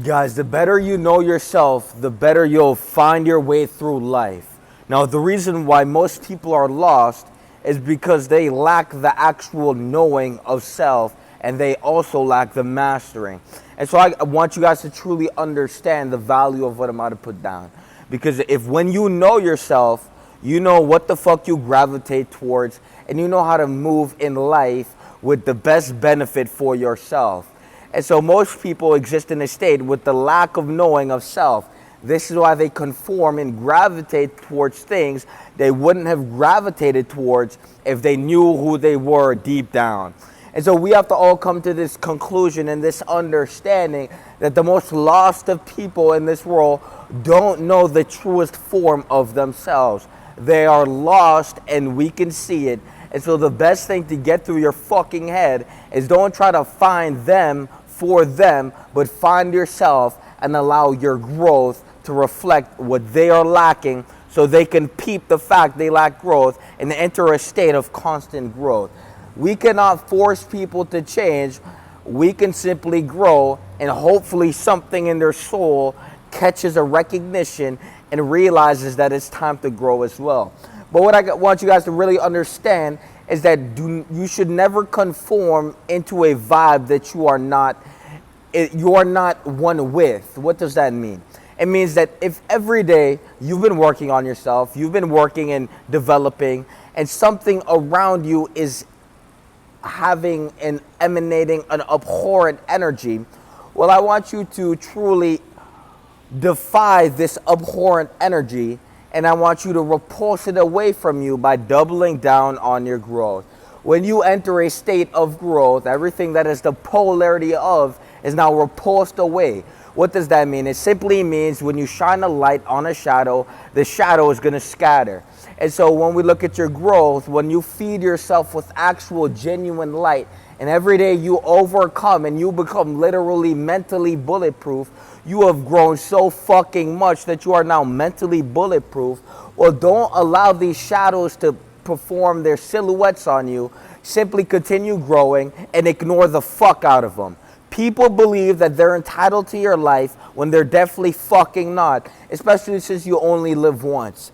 Guys, the better you know yourself, the better you'll find your way through life. Now, the reason why most people are lost is because they lack the actual knowing of self, and they also lack the mastering. And so I want you guys to truly understand the value of what I'm about to put down. Because if when you know yourself, you know what the fuck you gravitate towards, and you know how to move in life with the best benefit for yourself. And so most people exist in a state with the lack of knowing of self. This is why they conform and gravitate towards things they wouldn't have gravitated towards if they knew who they were deep down. And so we have to all come to this conclusion and this understanding that the most lost of people in this world don't know the truest form of themselves. They are lost, and we can see it. And so the best thing to get through your fucking head is don't try to find them for them, but find yourself and allow your growth to reflect what they are lacking, so they can peep the fact they lack growth and enter a state of constant growth. We cannot force people to change. We can simply grow, and hopefully something in their soul catches a recognition and realizes that it's time to grow as well. But what I want you guys to really understand is that you should never conform into a vibe that you are not one with. What does that mean? It means that if every day you've been working on yourself, you've been working and developing, and something around you is having and emanating an abhorrent energy, well, I want you to truly defy this abhorrent energy, and I want you to repulse it away from you by doubling down on your growth. When you enter a state of growth, everything that is the polarity of is now repulsed away. What does that mean? It simply means when you shine a light on a shadow, the shadow is going to scatter. And so when we look at your growth, when you feed yourself with actual genuine light, and every day you overcome and you become literally mentally bulletproof, you have grown so fucking much that you are now mentally bulletproof. Well, don't allow these shadows to perform their silhouettes on you. Simply continue growing and ignore the fuck out of them. People believe that they're entitled to your life when they're definitely fucking not, especially since you only live once.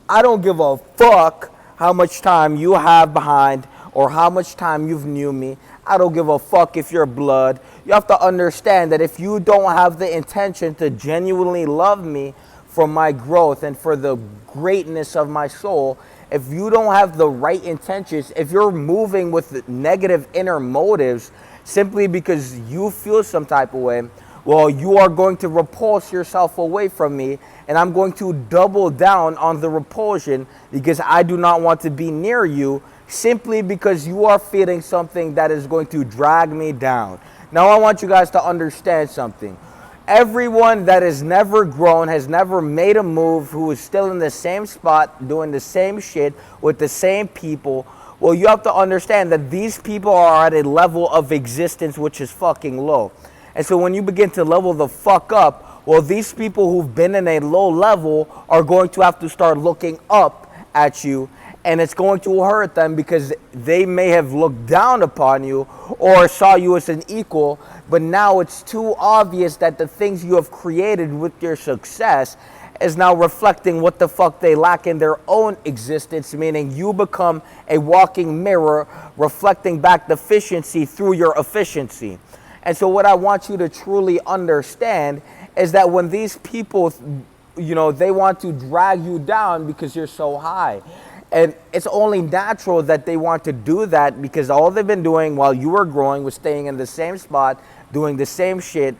I don't give a fuck how much time you have behind or how much time you've knew me. I don't give a fuck if you're blood. You have to understand that if you don't have the intention to genuinely love me for my growth and for the greatness of my soul, if you don't have the right intentions, if you're moving with negative inner motives simply because you feel some type of way, well, you are going to repulse yourself away from me, and I'm going to double down on the repulsion because I do not want to be near you simply because you are feeling something that is going to drag me down. Now, I want you guys to understand something. Everyone that has never grown, has never made a move, who is still in the same spot, doing the same shit with the same people, well, you have to understand that these people are at a level of existence which is fucking low. And so when you begin to level the fuck up, well, these people who've been in a low level are going to have to start looking up at you, and it's going to hurt them because they may have looked down upon you or saw you as an equal, but now it's too obvious that the things you have created with your success is now reflecting what the fuck they lack in their own existence, meaning you become a walking mirror reflecting back deficiency through your efficiency. And so what I want you to truly understand is that when these people, they want to drag you down because you're so high. And it's only natural that they want to do that because all they've been doing while you were growing was staying in the same spot, doing the same shit,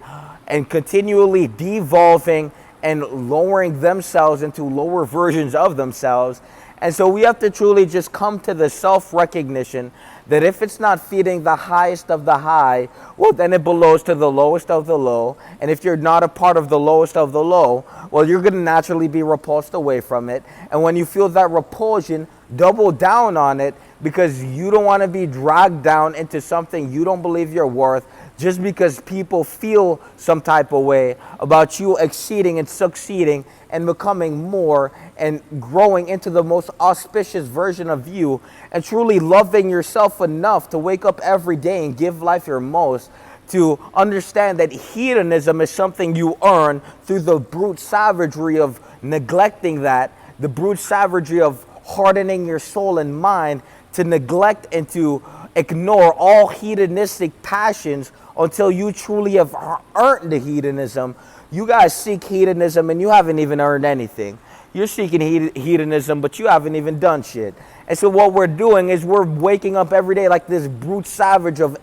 and continually devolving and lowering themselves into lower versions of themselves. And so we have to truly just come to the self-recognition that if it's not feeding the highest of the high, well, then it belongs to the lowest of the low. And if you're not a part of the lowest of the low, well, you're going to naturally be repulsed away from it. And when you feel that repulsion, double down on it because you don't want to be dragged down into something you don't believe you're worth just because people feel some type of way about you exceeding and succeeding and becoming more and growing into the most auspicious version of you and truly loving yourself enough to wake up every day and give life your most. to understand that hedonism is something you earn through the brute savagery of neglecting that, the brute savagery of hardening your soul and mind to neglect and to ignore all hedonistic passions until you truly have earned the hedonism. You guys seek hedonism and you haven't even earned anything. You're seeking hedonism, but you haven't even done shit. And so what we're doing is we're waking up every day like this brute savage of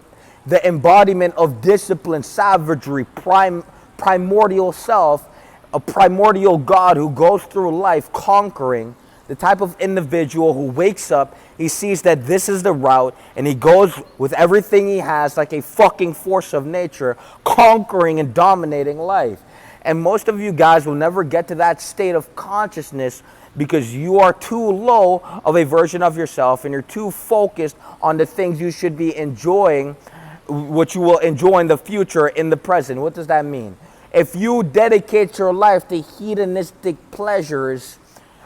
the embodiment of discipline, savagery, primordial self, a primordial God who goes through life conquering, the type of individual who wakes up, he sees that this is the route, and he goes with everything he has like a fucking force of nature, conquering and dominating life. And most of you guys will never get to that state of consciousness because you are too low of a version of yourself and you're too focused on the things you should be enjoying, what you will enjoy in the future, in the present. What does that mean? If you dedicate your life to hedonistic pleasures,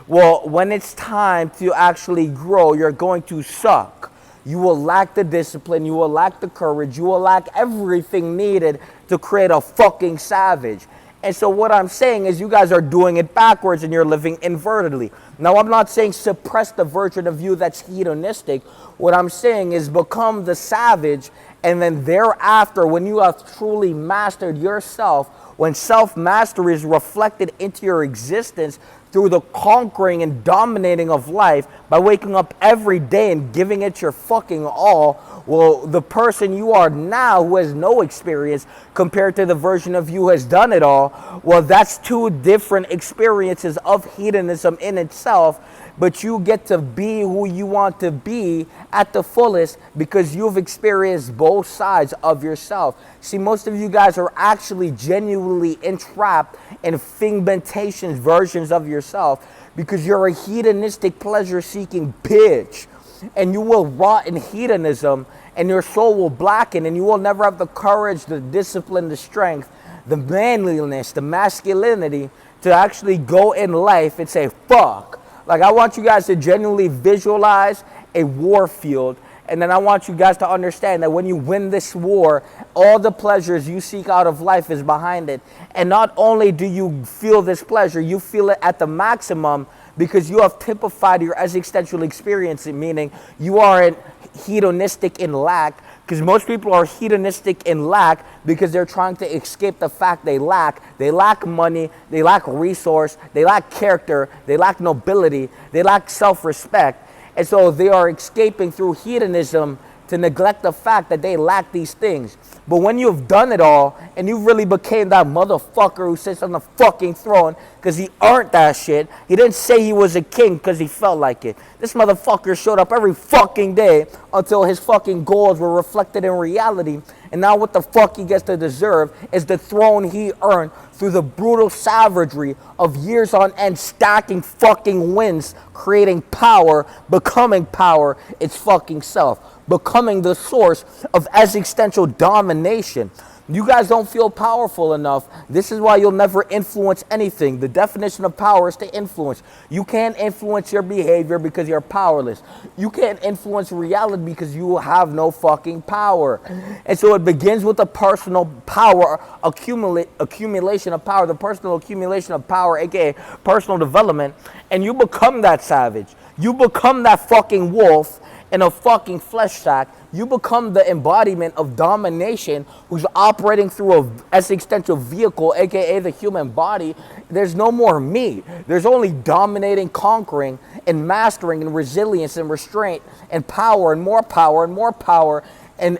well, when it's time to actually grow, you're going to suck. You will lack the discipline, you will lack the courage, you will lack everything needed to create a fucking savage. And so what I'm saying is you guys are doing it backwards and you're living invertedly. Now, I'm not saying suppress the version of you that's hedonistic. What I'm saying is become the savage, and then thereafter, when you have truly mastered yourself, when self-mastery is reflected into your existence through the conquering and dominating of life by waking up every day and giving it your fucking all, well, the person you are now who has no experience compared to the version of you who has done it all, well, that's two different experiences of hedonism in itself, but you get to be who you want to be at the fullest because you've experienced both sides of yourself. See, most of you guys are actually genuinely entrapped in figmentations versions of yourself because you're a hedonistic pleasure-seeking bitch, and you will rot in hedonism, and your soul will blacken, and you will never have the courage, the discipline, the strength, the manliness, the masculinity to actually go in life and say, fuck. Like, I want you guys to genuinely visualize a war field, and then I want you guys to understand that when you win this war, all the pleasures you seek out of life is behind it. And not only do you feel this pleasure, you feel it at the maximum because you have typified your existential experience, meaning you aren't hedonistic in lack, because most people are hedonistic in lack because they're trying to escape the fact they lack. They lack money, they lack resource, they lack character, they lack nobility, they lack self-respect. And so they are escaping through hedonism to neglect the fact that they lack these things. But when you've done it all and you really became that motherfucker who sits on the fucking throne because he earned that shit, he didn't say he was a king because he felt like it. This motherfucker showed up every fucking day until his fucking goals were reflected in reality. And now what the fuck he gets to deserve is the throne he earned through the brutal savagery of years on end stacking fucking wins, creating power, becoming power its fucking self, becoming the source of existential domination. You guys don't feel powerful enough. This is why you'll never influence anything. The definition of power is to influence. You can't influence your behavior because you're powerless. You can't influence reality because you have no fucking power. And so it begins with the personal power, accumulation of power, the personal accumulation of power, aka personal development, and you become that savage. You become that fucking wolf in a fucking flesh sack. You become the embodiment of domination who's operating through an existential vehicle, aka the human body. There's no more me. There's only dominating, conquering, and mastering, and resilience, and restraint, and power, and more power, and more power, and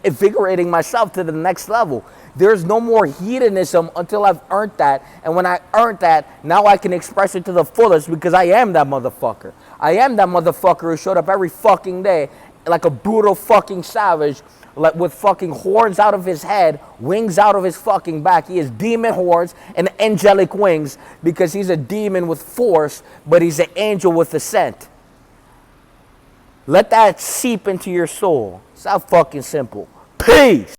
invigorating myself to the next level. There's no more hedonism until I've earned that. And when I earned that, now I can express it to the fullest because I am that motherfucker. I am that motherfucker who showed up every fucking day like a brutal fucking savage, like with fucking horns out of his head, wings out of his fucking back. He has demon horns and angelic wings because he's a demon with force, but he's an angel with ascent. Let that seep into your soul. It's that fucking simple. Peace.